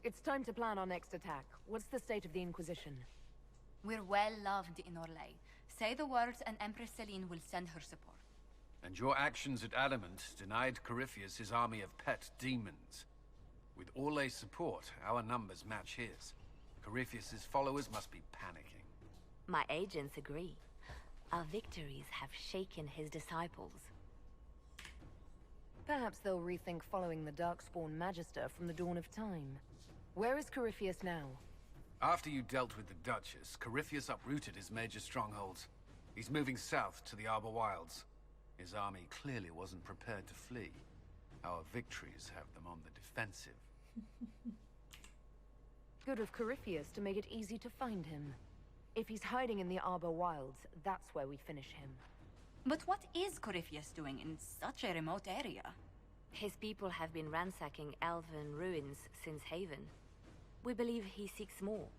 It's time to plan our next attack. What's the state of the Inquisition? We're well loved in Orlais. Say the words and Empress Celine will send her support. And your actions at Adamant denied Corypheus his army of pet demons. With Orlais' support, our numbers match his. Corypheus's followers must be panicking. My agents agree. Our victories have shaken his disciples. Perhaps they'll rethink following the Darkspawn Magister from the dawn of time. Where is Corypheus now? After you dealt with the Duchess, Corypheus uprooted his major strongholds. He's moving south to the Arbor Wilds. His army clearly wasn't prepared to flee. Our victories have them on the defensive. Good of Corypheus to make it easy to find him. If he's hiding in the Arbor Wilds, that's where we finish him. But what is Corypheus doing in such a remote area? His people have been ransacking elven ruins since Haven. We believe he seeks more.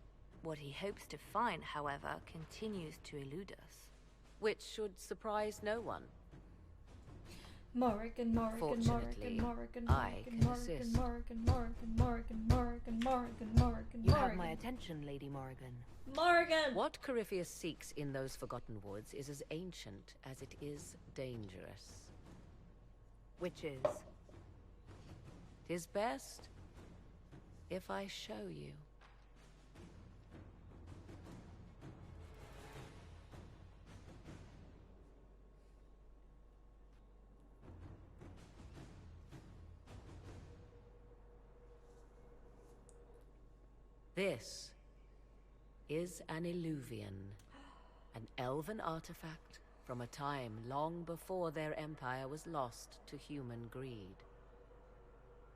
What he hopes to find, however, continues to elude us. Which should surprise no one. Fortunately, I can assist. You have my attention, Lady Morrigan. Morrigan! What Corypheus seeks in those Forgotten Woods is as ancient as it is dangerous. Which is? 'Tis best if I show you. This is an Illuvian, an elven artifact from a time long before their empire was lost to human greed.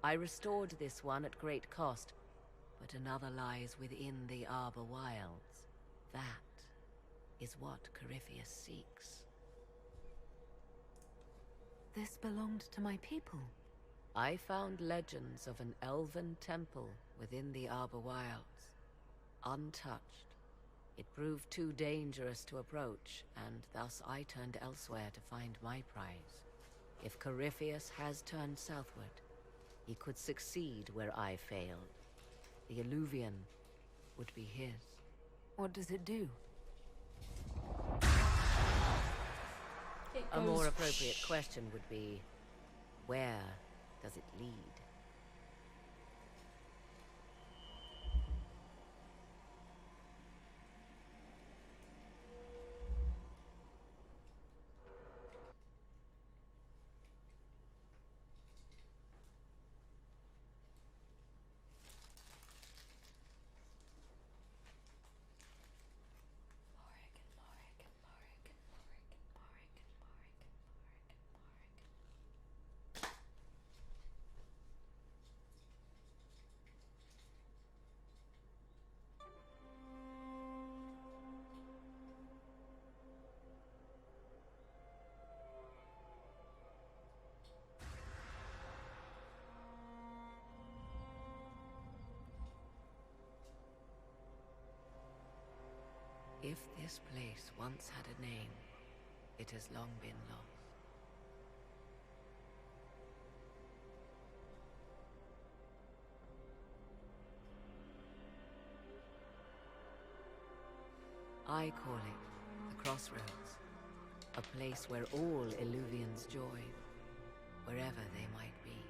I restored this one at great cost, but another lies within the Arbor Wilds. That is what Corypheus seeks. This belonged to my people. I found legends of an elven temple within the Arbor Wilds. Untouched. It proved too dangerous to approach, and thus I turned elsewhere to find my prize. If Corypheus has turned southward, he could succeed where I failed. The Illuvian would be his. What does it do? A more appropriate question would be, where does it lead? If this place once had a name, it has long been lost. I call it the Crossroads, a place where all Illuvians join, wherever they might be.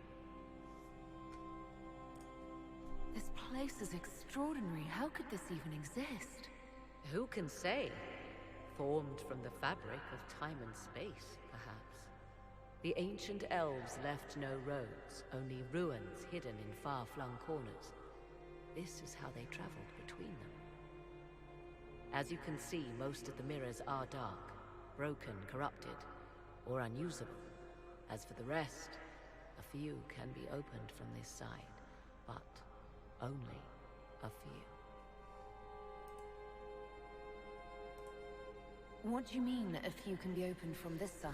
This place is extraordinary. How could this even exist? Who can say? Formed from the fabric of time and space, perhaps. The ancient elves left no roads, only ruins hidden in far-flung corners. This is how they traveled between them. As you can see, most of the mirrors are dark, broken, corrupted, or unusable. As for the rest, a few can be opened from this side, but only a few. What do you mean, a few can be opened from this side?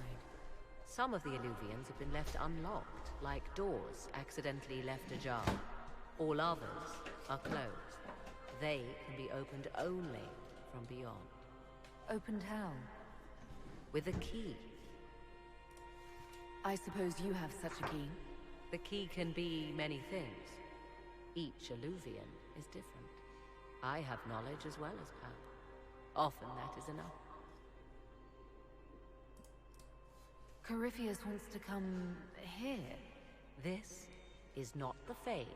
Some of the Illuvians have been left unlocked, like doors accidentally left ajar. All others are closed. They can be opened only from beyond. Opened how? With a key. I suppose you have such a key. The key can be many things. Each Illuvian is different. I have knowledge as well as power. Often that is enough. Corypheus wants to come here. This is not the Fade,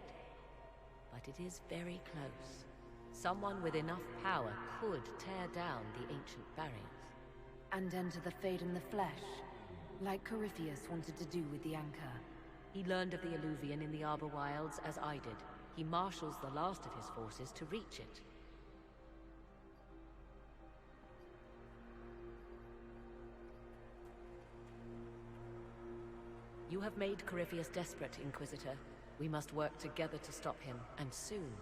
but it is very close. Someone with enough power could tear down the ancient barriers. And enter the Fade in the flesh, like Corypheus wanted to do with the Anchor. He learned of the Illuvian in the Arbor Wilds as I did. He marshals the last of his forces to reach it. You have made Corypheus desperate, Inquisitor. We must work together to stop him, and soon.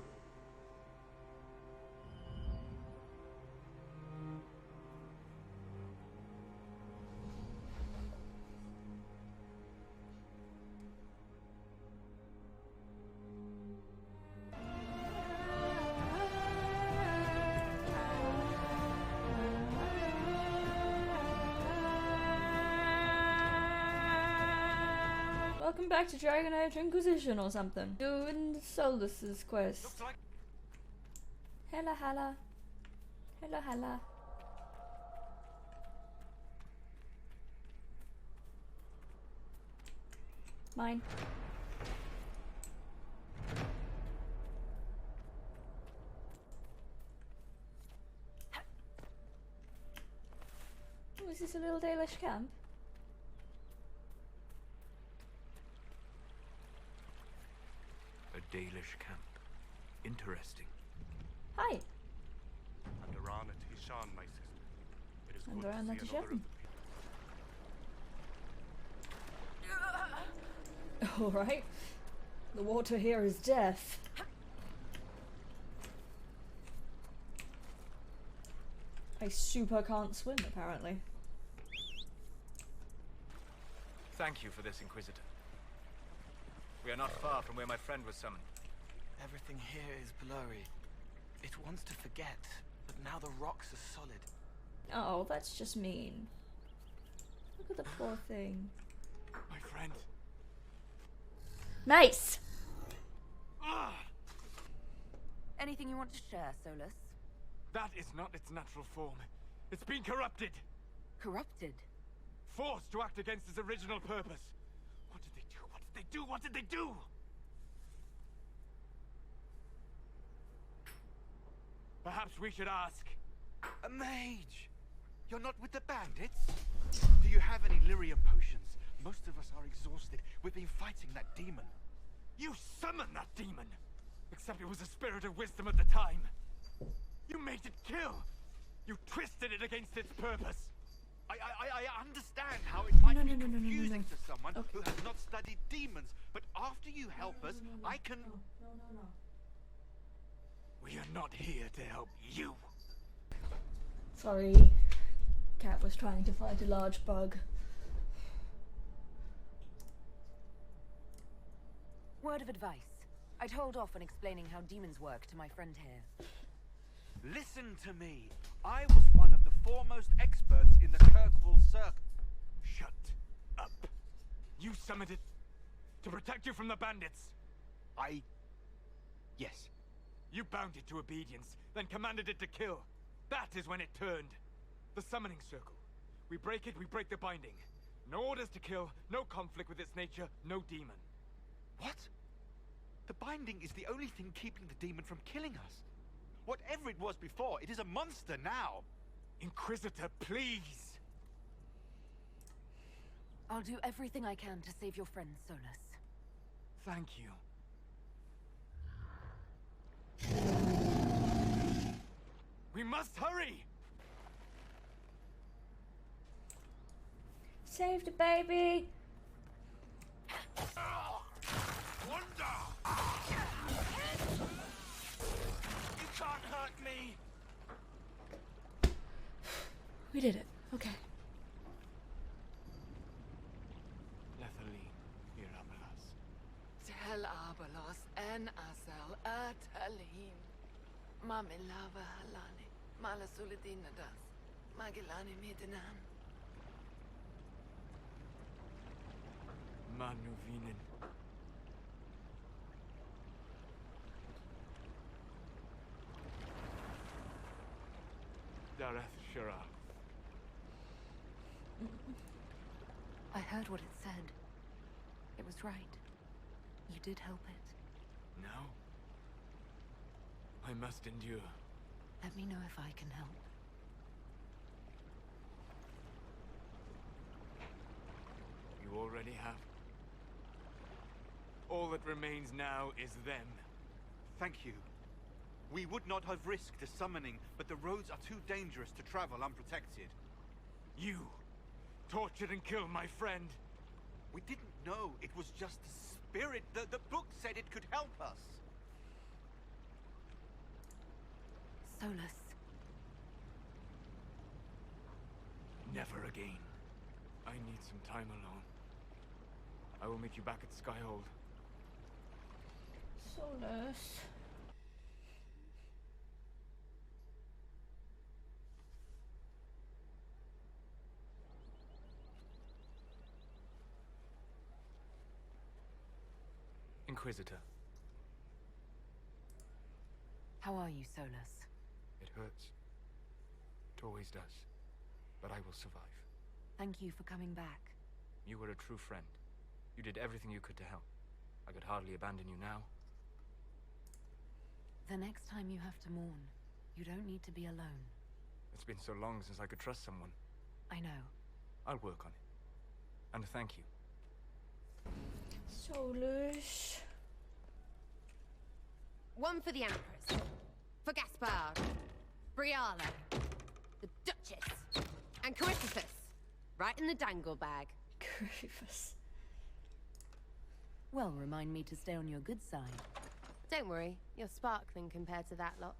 Welcome back to Dragon Age Inquisition or something. Doing Solas's quest. Hella hella. Hella hella. Mine. Oh, is this a little Dalish camp? A Dalish camp. Interesting. Hi. And Aran and Hishan, my sister. It is And good Aran to and see another of Hishan. the people. Alright. The water here is death. I super can't swim, apparently. Thank you for this, Inquisitor. We are not far from where my friend was summoned. Everything here is blurry. It wants to forget, but now the rocks are solid. Oh, that's just mean. Look at the poor thing. My friend. Nice! Anything you want to share, Solas? That is not its natural form. It's been corrupted. Corrupted? Forced to act against its original purpose. What did they do? What did they do? What did they do? Perhaps we should ask. A mage! You're not with the bandits? Do you have any lyrium potions? Most of us are exhausted. We've been fighting that demon. You summoned that demon! Except it was a spirit of wisdom at the time. You made it kill! You twisted it against its purpose! I understand how it might be confusing to someone who has not studied demons, but after you help us, I can... No. We are not here to help you. Sorry. Cat was trying to fight a large bug. Word of advice. I'd hold off on explaining how demons work to my friend here. Listen to me. I was one of the foremost experts in the Kirkwall Circle. Shut up. You summoned it to protect you from the bandits. Yes. You bound it to obedience, then commanded it to kill. That is when it turned. The summoning circle. We break it, we break the binding. No orders to kill, no conflict with its nature, no demon. What? The binding is the only thing keeping the demon from killing us. Whatever it was before, it is a monster now. Inquisitor, please! I'll do everything I can to save your friend, Solas. Thank you. We must hurry! Save the baby! Wonder! You can't hurt me! We did it. Okay. Lethaline, here Abelas. Tel Abelos en Asel Atalim. Mamilava Halani. Malasuladinadas. Magilani Midinan. Manuvinen. Shareth Shara. I heard what it said. It was right. You did help it. Now? I must endure. Let me know if I can help. You already have. All that remains now is them. Thank you. We would not have risked a summoning, but the roads are too dangerous to travel unprotected. You tortured and killed my friend. We didn't know it was just a spirit. The book said it could help us. Solas. Never again. I need some time alone. I will meet you back at Skyhold. Solas. Inquisitor. How are you, Solas? It hurts. It always does. But I will survive. Thank you for coming back. You were a true friend. You did everything you could to help. I could hardly abandon you now. The next time you have to mourn, you don't need to be alone. It's been so long since I could trust someone. I know. I'll work on it. And thank you. Solas. One for the Empress. For Gaspard. Briala. The Duchess. And Kiilstofte. Right in the dangle bag. Grievous. Well, remind me to stay on your good side. Don't worry, you're sparkling compared to that lot.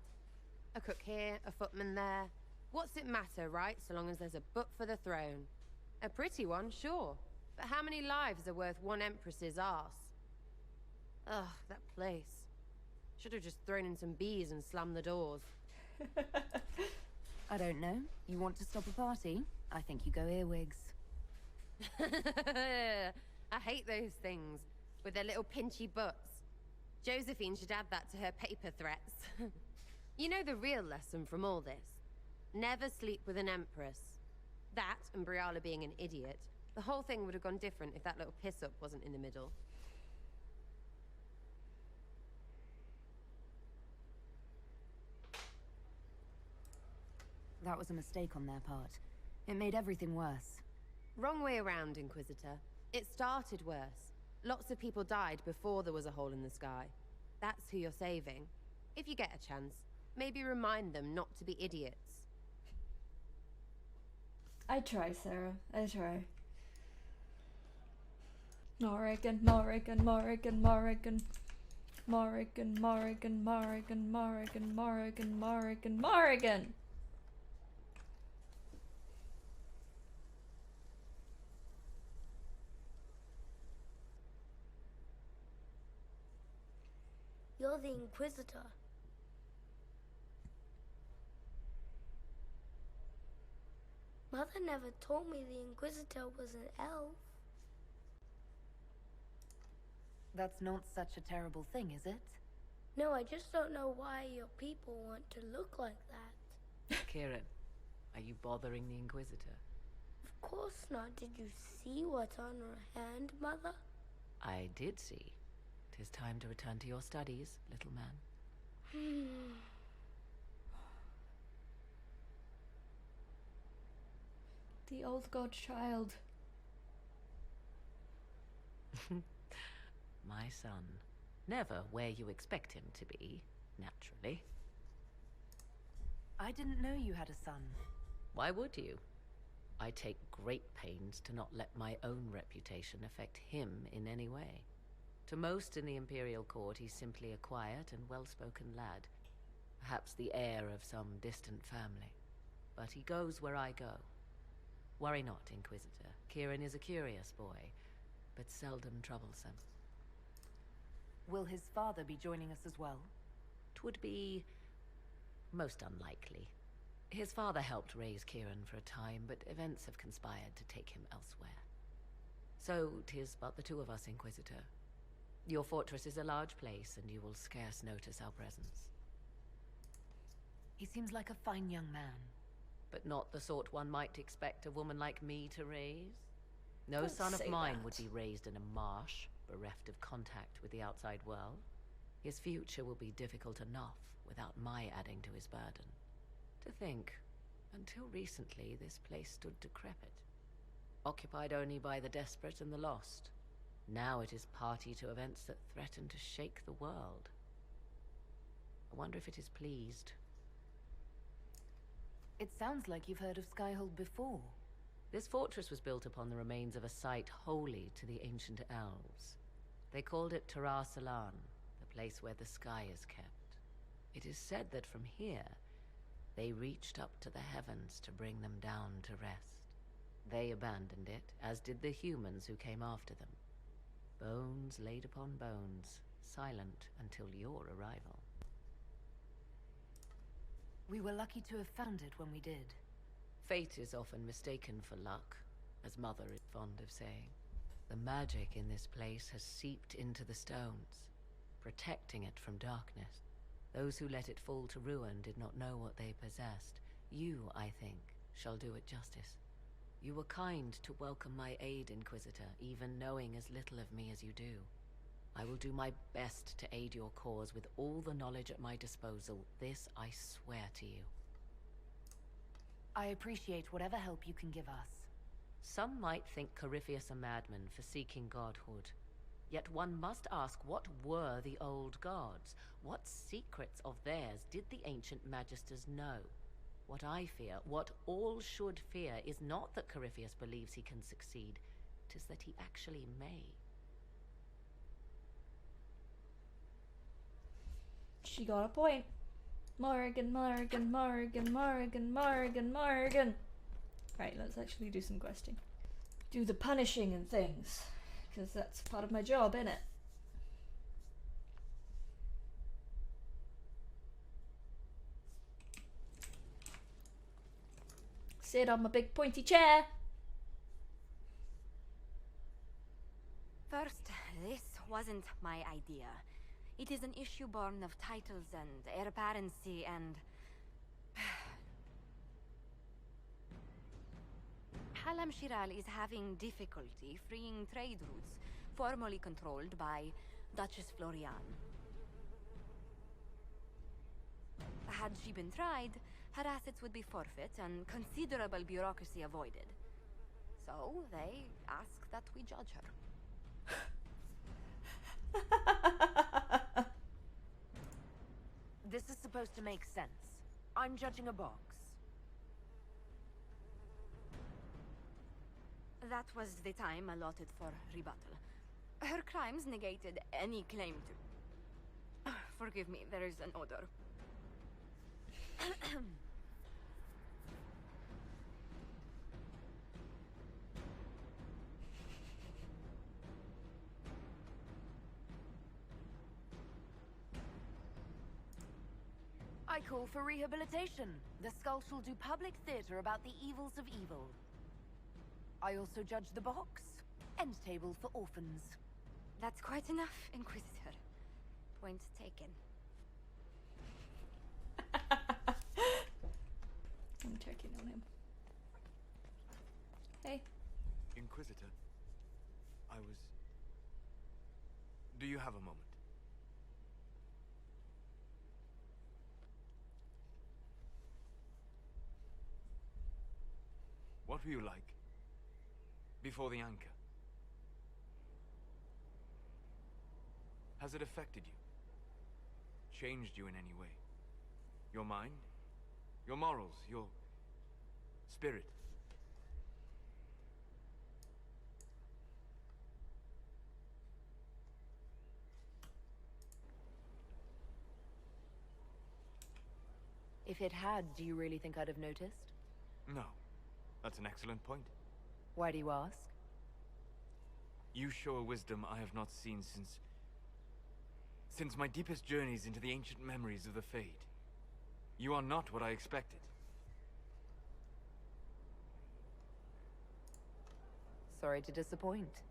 A cook here, a footman there. What's it matter, right? So long as there's a butt for the throne. A pretty one, sure. But how many lives are worth one Empress's arse? Ugh, that place. Should have just thrown in some bees and slammed the doors. I don't know. You want to stop a party? I think you go earwigs. I hate those things, with their little pinchy butts. Josephine should add that to her paper threats. You know the real lesson from all this? Never sleep with an Empress. That, and Briala being an idiot. The whole thing would have gone different if that little piss-up wasn't in the middle. That was a mistake on their part. It made everything worse. Wrong way around, Inquisitor. It started worse. Lots of people died before there was a hole in the sky. That's who you're saving. If you get a chance, maybe remind them not to be idiots. I try, Sarah. I try. Morrigan, Morrigan, Morrigan, Morrigan. Morrigan, Morrigan, Morrigan, Morrigan, Morrigan, Morrigan, Morrigan! You're the Inquisitor. Mother never told me the Inquisitor was an elf. That's not such a terrible thing, is it? No, I just don't know why your people want to look like that. Kieran, are you bothering the Inquisitor? Of course not. Did you see what's on her hand, Mother? I did see. 'Tis time to return to your studies, little man. The old godchild. My son. Never where you expect him to be, naturally. I didn't know you had a son. Why would you? I take great pains to not let my own reputation affect him in any way. To most in the Imperial Court, he's simply a quiet and well-spoken lad. Perhaps the heir of some distant family. But he goes where I go. Worry not, Inquisitor. Kieran is a curious boy, but seldom troublesome. Will his father be joining us as well? 'Twould be most unlikely. His father helped raise Kieran for a time, but events have conspired to take him elsewhere. So 'tis but the two of us, Inquisitor. Your fortress is a large place, and you will scarce notice our presence. He seems like a fine young man. but not the sort one might expect a woman like me to raise. No Don't son of say mine that. would be raised in a marsh, bereft of contact with the outside world. His future will be difficult enough without my adding to his burden. To think, until recently this place stood decrepit, occupied only by the desperate and the lost. Now it is party to events that threaten to shake the world. I wonder if it is pleased. It sounds like you've heard of Skyhold before. This fortress was built upon the remains of a site holy to the ancient elves. They called it Salan, the place where the sky is kept. It is said that from here, they reached up to the heavens to bring them down to rest. They abandoned it, as did the humans who came after them. Bones laid upon bones, silent until your arrival. We were lucky to have found it when we did. Fate is often mistaken for luck, as Mother is fond of saying. The magic in this place has seeped into the stones, protecting it from darkness. Those who let it fall to ruin did not know what they possessed. You, I think, shall do it justice. You were kind to welcome my aid, Inquisitor, even knowing as little of me as you do. I will do my best to aid your cause with all the knowledge at my disposal. This I swear to you. I appreciate whatever help you can give us. Some might think Corypheus a madman for seeking godhood. Yet one must ask, what were the old gods? What secrets of theirs did the ancient magisters know? What I fear, what all should fear, is not that Corypheus believes he can succeed. 'Tis that he actually may. She got a point. Morrigan, Morrigan, Morrigan, Morrigan, Morrigan, Morrigan. Right, let's actually do some questing. Do the punishing and things. Because that's part of my job, innit? Sit on my big pointy chair. First, this wasn't my idea. It is an issue born of titles and heir apparency and... Halam Shiral is having difficulty freeing trade routes formerly controlled by Duchess Florian. Had she been tried, her assets would be forfeit and considerable bureaucracy avoided. So they ask that we judge her. This is supposed to make sense. I'm judging a box. That was the time allotted for rebuttal. Her crimes negated any claim to... Forgive me, there is an odor. I call for rehabilitation. The skull shall do public theater about the evils of evil. I also judge the box. End table for orphans. That's quite enough, Inquisitor. Point taken. I'm checking on him. Hey. Inquisitor, Do you have a moment? What were you like before the anchor? Has it affected you? Changed you in any way? Your mind? Your morals? Your spirit? If it had, do you really think I'd have noticed? No. That's an excellent point. Why do you ask? You show a wisdom I have not seen since my deepest journeys into the ancient memories of the Fade. You are not what I expected. Sorry to disappoint.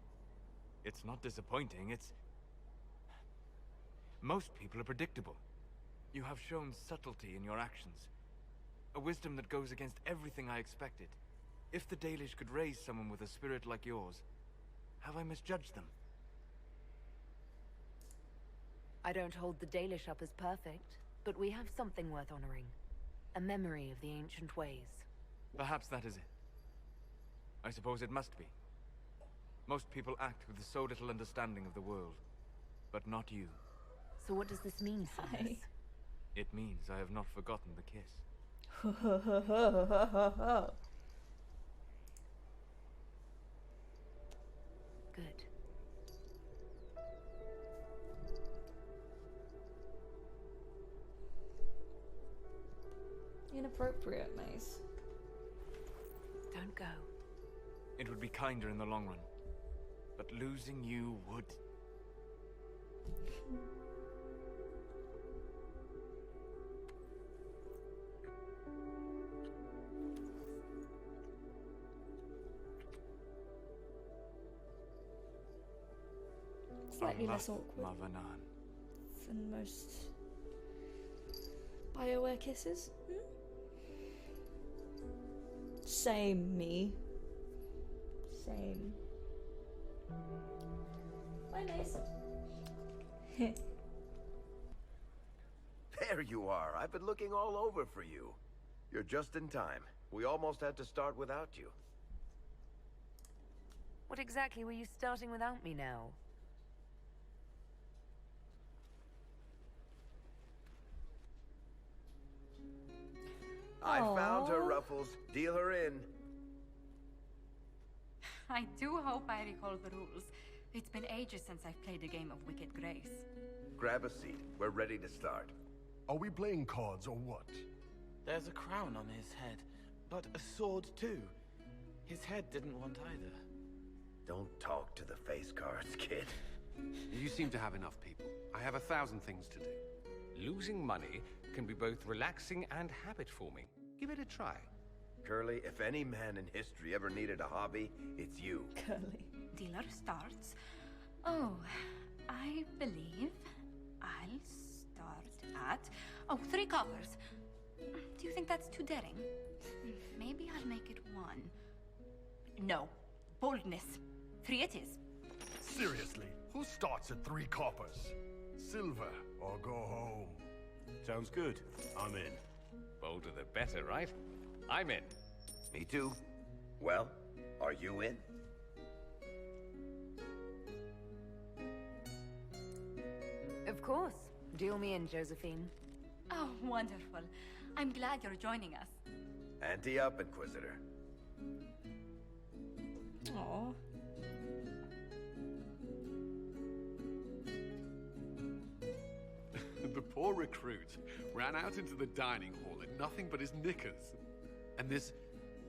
It's not disappointing, it's... Most people are predictable. You have shown subtlety in your actions. A wisdom that goes against everything I expected. If the Dalish could raise someone with a spirit like yours, have I misjudged them? I don't hold the Dalish up as perfect, but we have something worth honoring. A memory of the ancient ways. Perhaps that is it. I suppose it must be. Most people act with so little understanding of the world. But not you. So what does this mean, Solas? It means I have not forgotten the kiss. Good. Inappropriate, Mace. Don't go. It would be kinder in the long run. But losing you would... Slightly less awkward than most BioWare kisses. Same, me. Same. Bye, Mace. There you are. I've been looking all over for you. You're just in time. We almost had to start without you. What exactly were you starting without me now? I found her, Ruffles. Deal her in. I do hope I recall the rules. It's been ages since I've played a game of Wicked Grace. Grab a seat. We're ready to start. Are we playing cards or what? There's a crown on his head, but a sword too. His head didn't want either. Don't talk to the face cards, kid. You seem to have enough people. I have 1,000 things to do. Losing money can be both relaxing and habit-forming. Give it a try. Curly, if any man in history ever needed a hobby, it's you. Curly. Dealer starts. Oh, I believe I'll start at... Oh, 3 coppers. Do you think that's too daring? Maybe I'll make it 1. No. Boldness. 3 it is. Seriously, who starts at 3 coppers? Silver or go home? Sounds good. I'm in. Bolder the better, right? I'm in. Me too. Well, are you in? Of course. Deal me in, Josephine. Oh, wonderful. I'm glad you're joining us. Ante up, Inquisitor. Aww. The poor recruit ran out into the dining hall in nothing but his knickers. And this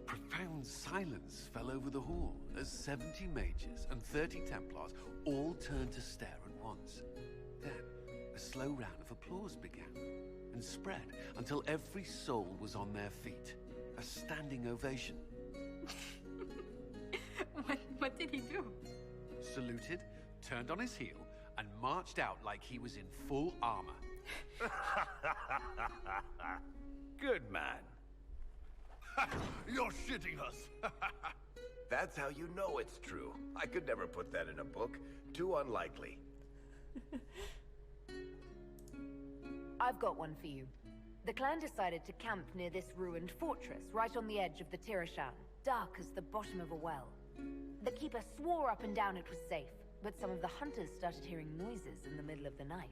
profound silence fell over the hall as 70 mages and 30 Templars all turned to stare at once. Then, a slow round of applause began and spread until every soul was on their feet. A standing ovation. What did he do? Saluted, turned on his heel, and marched out like he was in full armor. Good man. You're shitting us. That's how you know it's true. I could never put that in a book. Too unlikely. I've got one for you. The clan decided to camp near this ruined fortress, right on the edge of the Tirashan, dark as the bottom of a well. The keeper swore up and down it was safe, but some of the hunters started hearing noises in the middle of the night.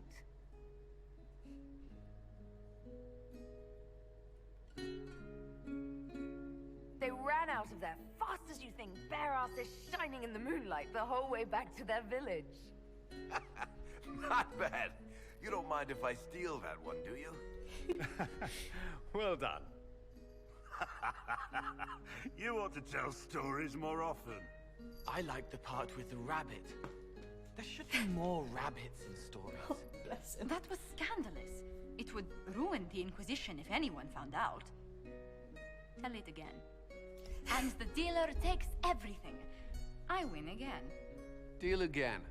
They ran out of there fast as you think, bare asses shining in the moonlight the whole way back to their village. Not bad. You don't mind if I steal that one, do you? Well done. You ought to tell stories more often. I like the part with the rabbit. There should be more rabbits in stories. Oh, bless him. That was scandalous. It would ruin the Inquisition if anyone found out. Tell it again. And the dealer takes everything. I win again. Deal again.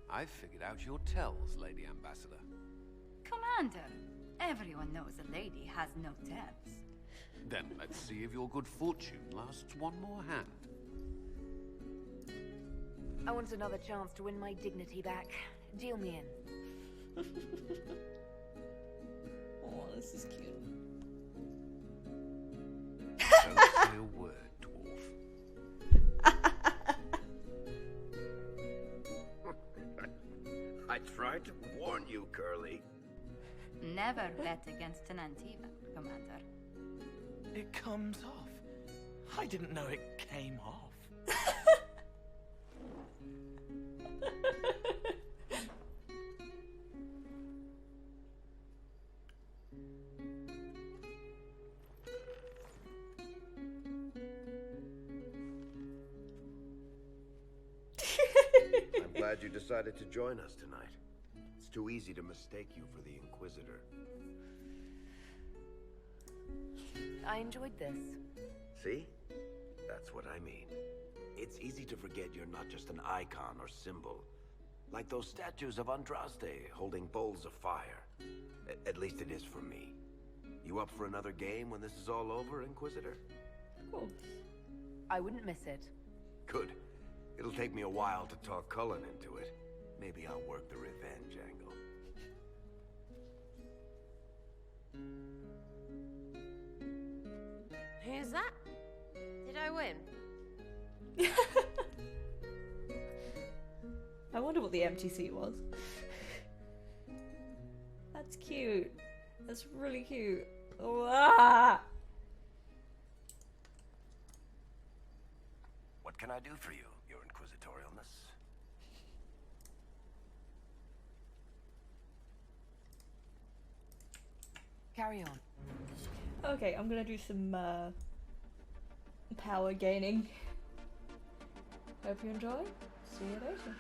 I've figured out your tells, Lady Ambassador. Commander, everyone knows a lady has no debts. Then let's see if your good fortune lasts one more hand. I want another chance to win my dignity back. Deal me in. Oh, this is cute. Don't say a word, dwarf. I tried to warn you, Curly. Never bet against an Antiva, Commander. It comes off. I didn't know it came off. I'm glad you decided to join us tonight. It's too easy to mistake you for the Inquisitor. I enjoyed this. See? That's what I mean. It's easy to forget you're not just an icon or symbol. Like those statues of Andraste holding bowls of fire. At least it is for me. You up for another game when this is all over, Inquisitor? Cool. I wouldn't miss it. Good. It'll take me a while to talk Cullen into it. Maybe I'll work the revenge angle. Who's that? Did I win? I wonder what the empty seat was. That's cute. That's really cute. Oh, ah! What can I do for you, Your Inquisitorialness? Carry on. Okay, I'm gonna do some power gaining. Hope you enjoy. See you later.